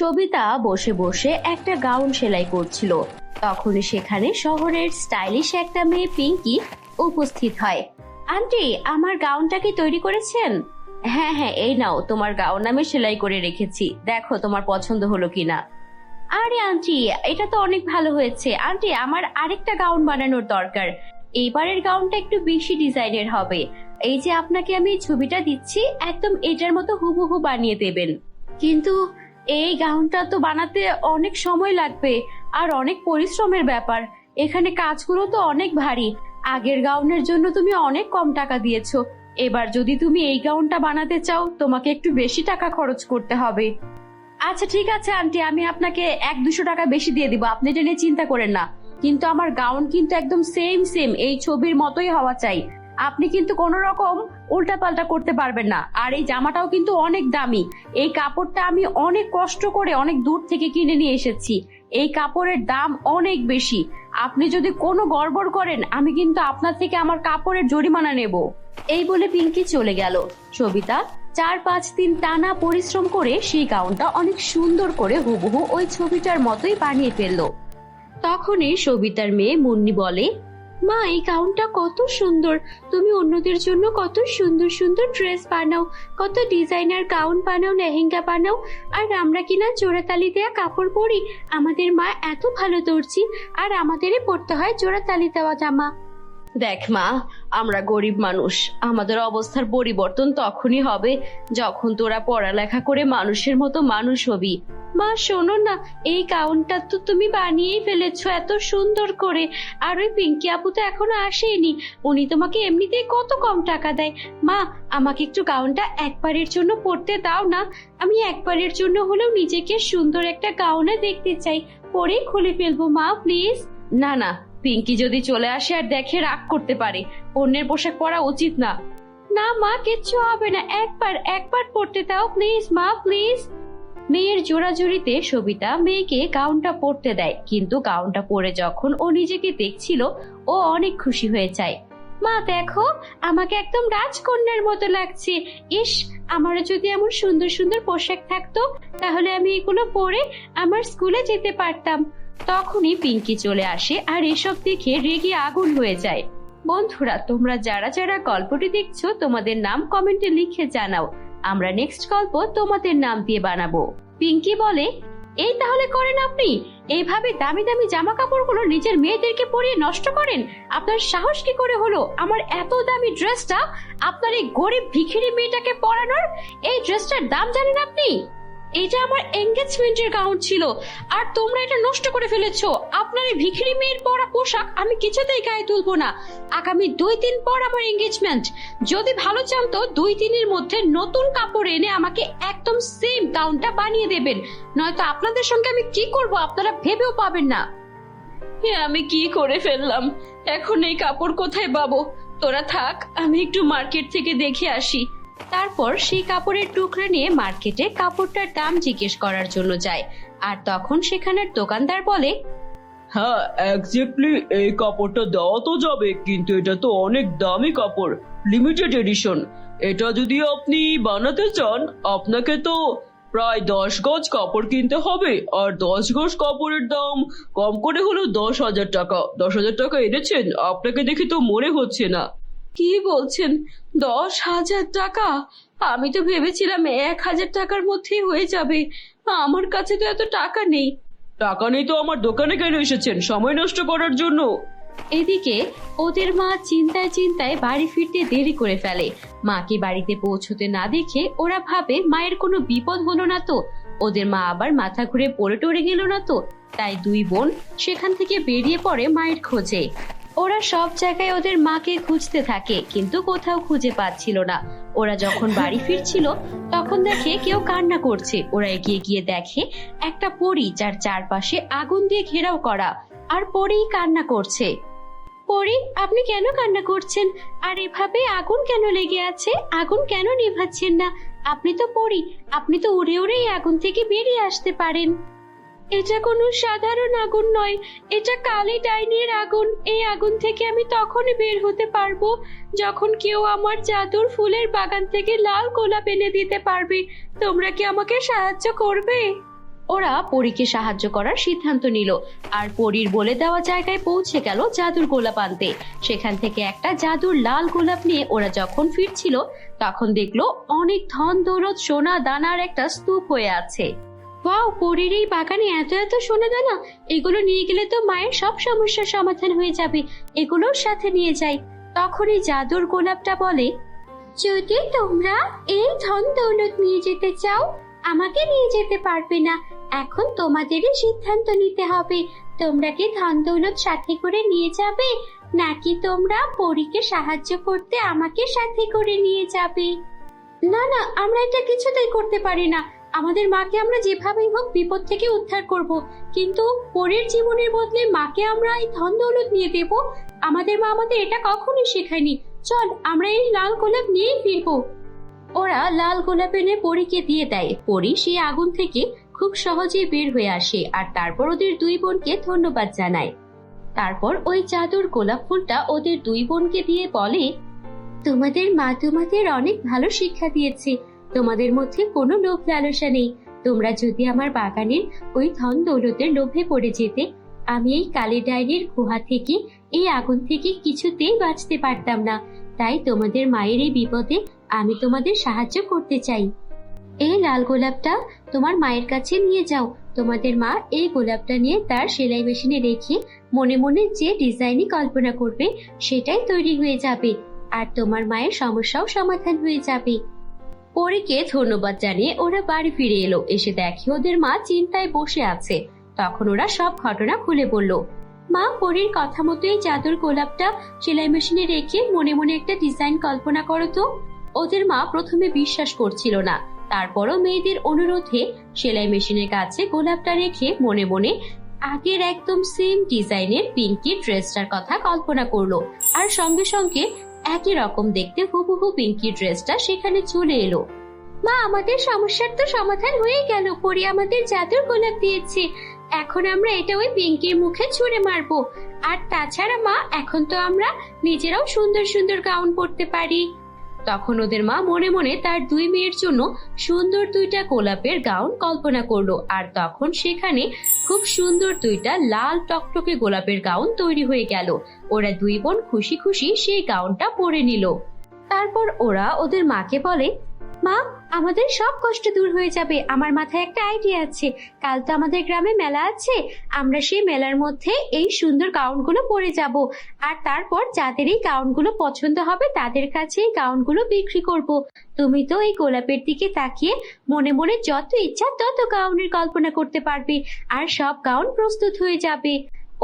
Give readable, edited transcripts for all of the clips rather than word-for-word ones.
সবিতা বসে বসে একটা গাউন সেলাই করছিল। তখনই সেখানে শহরের স্টাইলিশ একটা মেয়ে পিঙ্কি উপস্থিত হয়। আন্টি, আমার গাউনটা কি তৈরি করেছেন? হ্যাঁ হ্যাঁ, এই নাও, তোমার গাউন আমি সেলাই করে রেখেছি, দেখো তোমার পছন্দ হলো কিনা। আরে আন্টি, এটা তো অনেক ভালো হয়েছে। আন্টি, আমার আরেকটা গাউন বানানোর দরকার। এইবারের গাউনটা একটু বেশি ডিজাইনের হবে। এই যে আপনাকে আমি ছবিটা দিচ্ছি, একদম এটার মতো হুবহু বানিয়ে দেবেন। কিন্তু এই গাউনটা তো বানাতে অনেক সময় লাগবে আর অনেক পরিশ্রমের ব্যাপার। এখানে কাজগুলো তো অনেক ভারী। আগের গাউনের জন্য তুমি অনেক কম টাকা দিয়েছো। এবার যদি তুমি এই গাউনটা বানাতে চাও, তোমাকে একটু বেশি টাকা খরচ করতে হবে। আচ্ছা ঠিক আছে আন্টি, আমি আপনাকে 100-200 টাকা বেশি দিয়ে দিব, আপনি এটা নিয়ে চিন্তা করেন না। কিন্তু আমার গাউন কিন্তু একদম সেম সেম এই ছবির মতোই হওয়া চাই। আপনি কিন্তু কোনো রকম উল্টাপাল্টা করতে পারবেন না। আর এই জামাটাও কিন্তু অনেক দামি। এই কাপড়টা আমি অনেক কষ্ট করে অনেক দূর থেকে কিনে নিয়ে এসেছি। এই কাপড়ের দাম অনেক বেশি। আপনি যদি কোনো গড়বড় করেন, আমি কিন্তু আপনার থেকে আমার কাপড়ের জরিমানা নেব। এই বলে পিঙ্কি চলে গেল। সবিতা 4-5 দিন টানা পরিশ্রম করে সেই গাউনটা অনেক সুন্দর করে হুবহু ওই ছবিটার মতোই বানিয়ে ফেললো। তখনই সবিতার মেয়ে মুন্নি বলে, মা, এই গাউনটা কত সুন্দর। তুমি অন্যদের জন্য কত সুন্দর সুন্দর ড্রেস বানাও, কত ডিজাইনার গাউন বানাও, লেহেঙ্গা বানাও, আর আমরা কিনা জোড়াতালি দেয়া কাপড় পরি। আমাদের মা এত ভালো দর্জি, আর আমাদেরই পরতে হয় জোড়াতালি দেওয়া জামা। দেখ মা, আমরা গরিব মানুষ, আমাদের অবস্থার পরিবর্তন তখনই হবে যখন তোরা পড়ালেখা করে মানুষের মতো মানুষ হবি। মা শোনো না, এই গাউনটা তো তুমি বানিয়েই ফেলেছো এত সুন্দর করে। আর ওই পিঙ্কি আপু তো এখনো আসেনি, উনি তোমাকে এমনিতেই কত কম টাকা দেয়। মা, আমাকে একটু গাউনটা একবারের জন্য পরতে দাও না। আমি একবারের জন্য হলেও নিজেকে সুন্দর একটা গাউনে দেখতে চাই, পরেই খুলে ফেলবো মা, প্লিজ। না না, পিঙ্কি যদি চলে আসে আর দেখে, রাগ করতে পারে। অন্যের পোশাক পরা উচিত না। না মা, কিচ্ছু হবে না, একবার একবার পরতে দাও প্লিজ মা, প্লিজ। মেয়ের জোড়াজুড়িতে সবিতা মেয়েকে গাউনটা পরতে দেয়, কিন্তু গাউনটা পরে যখন ও নিজেকে দেখছিল, ও অনেক খুশি হয়ে যায়। মা দেখো, আমাকে একদম রাজকন্যার মতো লাগছে। ইস, আমারও যদি এমন সুন্দর সুন্দর পোশাক থাকতো, তাহলে আমি এগুলো পরে আমার স্কুলে যেতে পারতাম। তখনই পিঙ্কি চলে আসে আর এসব দেখে রেগে আগুন হয়ে যায়। বন্ধুরা, তোমরা যারা যারা গল্পটি দেখছো, তোমাদের নাম কমেন্টে লিখে জানাও। আমরা নেক্সট গল্প তোমাদের নাম দিয়ে বানাবো। পিঙ্কি বলে, এই তাহলে করেন আপনি? এইভাবে দামি দামি জামা কাপড়গুলো নিজের মেয়েদেরকে পরিয়ে নষ্ট করেন? আপনার সাহস কি করে হলো আমার এত দামি ড্রেসটা আপনার এই গরিব ভিখিরি মেয়েটাকে পরানোর? এই ড্রেসটার দাম জানেন আপনি? এটা আমার এনগেজমেন্টের গাউন ছিল, আর তোমরা এটা নষ্ট করে ফেলেছো। আপনার এই ভিখিরি মেয়ের পরা পোশাক আমি কিছুতেই গায়ে তুলবো না। আগামী 2 দিন পর আমার এনগেজমেন্ট। যদি ভালো চান তো 2 দিনের মধ্যে নতুন কাপড় এনে আমাকে একদম সেম গাউনটা বানিয়ে দেবেন, নয়তো আপনাদের সঙ্গে আমি কি করব আপনারা ভেবেও পাবেন না। আমি কি করে ফেললাম? এখন এই কাপড় কোথায় পাবো? তোরা থাক, আমি একটু মার্কেট থেকে দেখে আসি। তারপর সেই কাপড়ের টুকরো নিয়ে মার্কেটে কাপড়টার দাম জিজ্ঞেস করার জন্য যায়। আর তখন সেখানের দোকানদার বলে, হ্যাঁ, এক্স্যাক্টলি এই কাপড়টা দেওয়া তো যাবে, কিন্তু এটা তো অনেক দামি কাপড়, লিমিটেড এডিশন। এটা যদি আপনি বানাতে চান, আপনাকে তো প্রায় 10 গজ কাপড় কিনতে হবে, আর 10 গজ কাপড়ের দাম কম করে হলো 10,000 টাকা। 10,000 টাকা এনেছেন? আপনাকে দেখে তো মনে হচ্ছে না। কি বলছেন? 10,000 টাকা? আমি তো ভেবেছিলাম 1,000 টাকার মধ্যেই হয়ে যাবে। আমার কাছে তো এত টাকা নেই। টাকা নেই তো আমার দোকানে কেন এসেছেন? সময় নষ্ট করার জন্য? এদিকে ওদের মা চিন্তায় চিন্তায় বাড়ি ফিরতে দেরি করে ফেলে। মাকে বাড়িতে পৌঁছতে না দেখে ওরা ভাবে মায়ের কোনো বিপদ হলো না তো, ওদের মা আবার মাথা ঘুরে পড়ে টরে গেল না তো। তাই 2 বোন সেখান থেকে বেরিয়ে পড়ে মায়ের খোঁজে। ওরা সব জায়গায় ওদের মাকে খুঁজতে থাকে, কিন্তু কোথাও খুঁজে পাচ্ছিল না। ওরা যখন বাড়ি ফিরছিল, তখন দেখে কেউ কান্না করছে। ওরা এগিয়ে গিয়ে দেখে একটা পরী, যার চারপাশে আগুন দিয়ে ঘেরাও করা, আর পরীই কান্না করছে। পরী, আপনি কেন কান্না করছেন? আর এভাবে আগুন কেন লেগে আছে? আগুন কেন নিভাচ্ছেন না? আপনি তো পরী, আপনি তো উড়ে উড়ে এই আগুন থেকে বেরিয়ে আসতে পারেন। এটা কোনো সাধারণ আগুন নয়, এটা কালী ডাইনির আগুন। এই আগুন থেকে আমি তখনই বের হতে পারবো যখন কেউ আমার জাদুর ফুলের বাগান থেকে লাল গোলাপ এনে দিতে পারবে। তোমরা কি আমাকে সাহায্য করবে? ওরা পরীকে সাহায্য করার সিদ্ধান্ত নিল আর পরীর বলে দেওয়া জায়গায় পৌঁছে গেল জাদুর গোলাপ আনতে। সেখান থেকে একটা জাদুর লাল গোলাপ নিয়ে ওরা যখন ফিরছিল তখন দেখলো অনেক ধন দৌলত সোনা দানার একটা স্তূপ হয়ে আছে। ওয়াও, পরীর এই বাগানে এত এত সোনা দানা, এগুলো নিয়ে গেলে তো মায়ের সব সমস্যার সমাধান হয়ে যাবে, এগুলোর সাথে নিয়ে যাই। তখন এই জাদুর গোলাপটা বলে, যদি তোমরা এই ধন দৌলত নিয়ে যেতে চাও আমাকে নিয়ে যেতে পারবে না, এখন তোমাদেরই সিদ্ধান্ত নিতে হবে। তোমরা কি ধন দৌলত সাথে করে নিয়ে যাবে নাকি তোমরা পরীকে সাহায্য করতে আমাকে সাথে করে নিয়ে যাবে? না না, আমরা এটা কিছুতেই করতে পারি না। আমাদের মাকে আমরা যেভাবেই হোক বিপদ থেকে উদ্ধার করব, কিন্তু পরের জীবনের বদলে মাকে আমরা এই ধন দৌলত নিয়ে দেব? আমাদের মা আমাদের এটা কখনোই শেখায়নি। চল আমরা এই লাল গোলাপ নিয়েই ফিরবো। ওরা লাল গোলাপ এনে পরীকে দিয়ে দেয়। পরী সেই আগুন থেকে খুব সহজেই বের হয়ে আসে আর তারপর ওদের দুই বোনকে ধন্যবাদ জানায়। তারপর ওই জাদুর গোলাপ ফুলটা ওদের দুই বোনকে দিয়ে বলে, তোমাদের মা তোমাদের অনেক ভালো শিক্ষা দিয়েছে, তোমাদের মধ্যে কোনো লোভ লালসা নেই। তোমরা যদি আমার বাগানের ওই ধন দৌলতের লোভে পড়ে যেতে, আমি এই কালী ডাইনির গুহা থেকে এই আগুন থেকে কিছুতেই বাঁচতে পারতাম না। তাই তোমাদের মায়ের এই বিপদে আমি তোমাদের সাহায্য করতে চাই। এই লাল গোলাপটা তোমার মায়ের কাছে নিয়ে যাও। তোমাদের মা এই গোলাপটা নিয়ে তার সেলাই মেশিনে রেখে মনে মনে যে ডিজাইনই কল্পনা করবে সেটাই তৈরি হয়ে যাবে আর তোমার মায়ের সমস্যাও সমাধান হয়ে যাবে। পরীকে ধন্যবাদ জানিয়ে ওরা বাড়ি ফিরে এলো। এসে দেখে ওদের মা চিন্তায় বসে আছে। তখন ওরা সব ঘটনা খুলে বলল। মা, পরীর কথা মতো এই জাদুর গোলাপটা সেলাই মেশিনে রেখে মনে মনে একটা ডিজাইন কল্পনা করো তো। ওদের মা প্রথমে বিশ্বাস করছিল না, তারপরও মেয়েদের অনুরোধে সেলাই মেশিনের কাছে গোলাপটা রেখে মনে মনে আগের একদম সেম ডিজাইনের পিঙ্কি ড্রেসটার কথা কল্পনা করলো আর সঙ্গে সঙ্গে একই রকম দেখতে হুবহু পিঙ্কি ড্রেসটা সেখানে চলে এলো। মা, আমাদের সমস্যার তো সমাধান হয়ে গেল। পরী আমাদের জাদুর গোলাপ দিয়েছে, এখন আমরা এটা ওই পিঙ্কির মুখে ছুঁড়ে মারবো। আর তাছাড়া মা, এখন তো আমরা নিজেরাও সুন্দর সুন্দর গাউন পরতে পারি। তখন ওদের মা মনে মনে তার দুই মেয়ের জন্য সুন্দর দুইটা গোলাপের গাউন কল্পনা করলো আর তখন সেখানে খুব সুন্দর দুইটা লাল টকটকে গোলাপের গাউন তৈরি হয়ে গেল। ওরা দুই বোন খুশি খুশি সেই গাউনটা পরে নিল। তারপর ওরা ওদের মাকে বলে, মা, আমাদের সব কষ্ট দূর হয়ে যাবে। আমার মাথায় একটা আইডিয়া আছে। কাল তো আমাদের গ্রামে মেলা আছে, আমরা সেই মেলার মধ্যে এই সুন্দর গাউনগুলো পরে যাব আর তারপর যাদের এই গাউনগুলো পছন্দ হবে তাদের কাছে এই গাউনগুলো বিক্রি করব। তুমি তো এই গোলাপের দিকে তাকিয়ে মনে মনে যত ইচ্ছা তত গাউনের কল্পনা করতে পারবে আর সব গাউন প্রস্তুত হয়ে যাবে।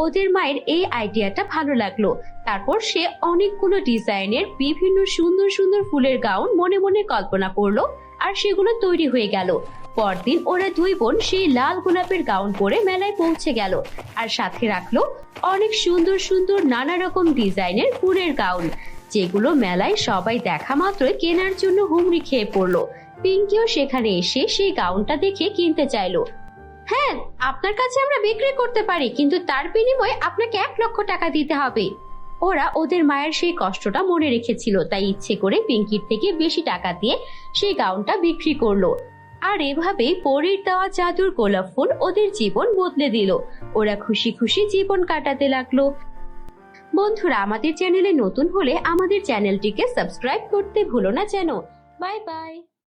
ওদের মায়ের এই আইডিয়াটা ভালো লাগলো। তারপর সে অনেকগুলো ডিজাইনের বিভিন্ন সুন্দর সুন্দর ফুলের গাউন মনে মনে কল্পনা করলো আর সেগুলো তৈরি হয়ে গেল। পরদিন ওরা দুই বোন সেই লাল গোলাপের গাউন পরে মেলায় পৌঁছে গেল আর সাথে রাখলো অনেক সুন্দর সুন্দর নানা রকম ডিজাইনের ফুলের গাউন, যেগুলো মেলায় সবাই দেখা মাত্রই কেনার জন্য হুমড়ি খেয়ে পড়লো। পিঙ্কিও সেখানে এসে সেই গাউনটা দেখে কিনতে চাইলো। হ্যাঁ, আপনার কাছে আমরা বিক্রি করতে পারি, কিন্তু তার বিনিময়ে আপনাকে 1 লক্ষ টাকা দিতে হবে। ওরা ওদের মায়ের সেই কষ্টটা মনে রেখেছিল, তাই ইচ্ছে করে পিঙ্কির থেকে বেশি টাকা দিয়ে সেই গাউনটা বিক্রি করলো। আর এভাবেই পরীর দেওয়া জাদুর গোলাপ ফুল ওদের জীবন বদলে দিল। ওরা খুশি খুশি জীবন কাটাতে লাগলো। বন্ধুরা, আমাদের চ্যানেলে নতুন হলে আমাদের চ্যানেলটিকে সাবস্ক্রাইব করতে ভুলো না যেন। Bye bye.